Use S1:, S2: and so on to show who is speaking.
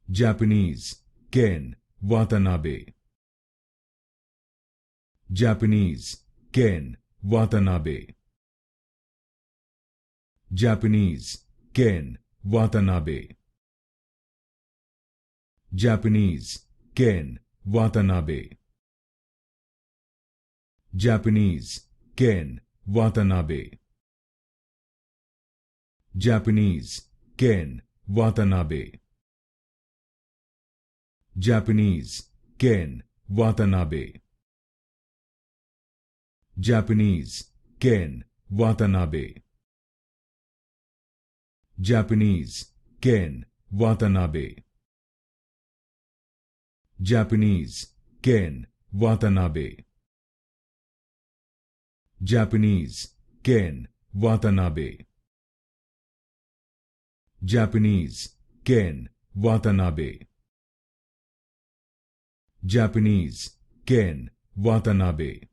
S1: Japanese, Ken Watanabe. Japanese, Ken Watanabe. Japanese, Ken Watanabe. Japanese, Ken Watanabe. Japanese, Ken Watanabe. Japanese, Ken Watanabe. Japanese, Ken Watanabe. Japanese, Ken Watanabe. Japanese, Ken Watanabe. Japanese, Ken Watanabe. Japanese, Ken Watanabe. Japanese, Ken Watanabe. Japanese, Ken Watanabe.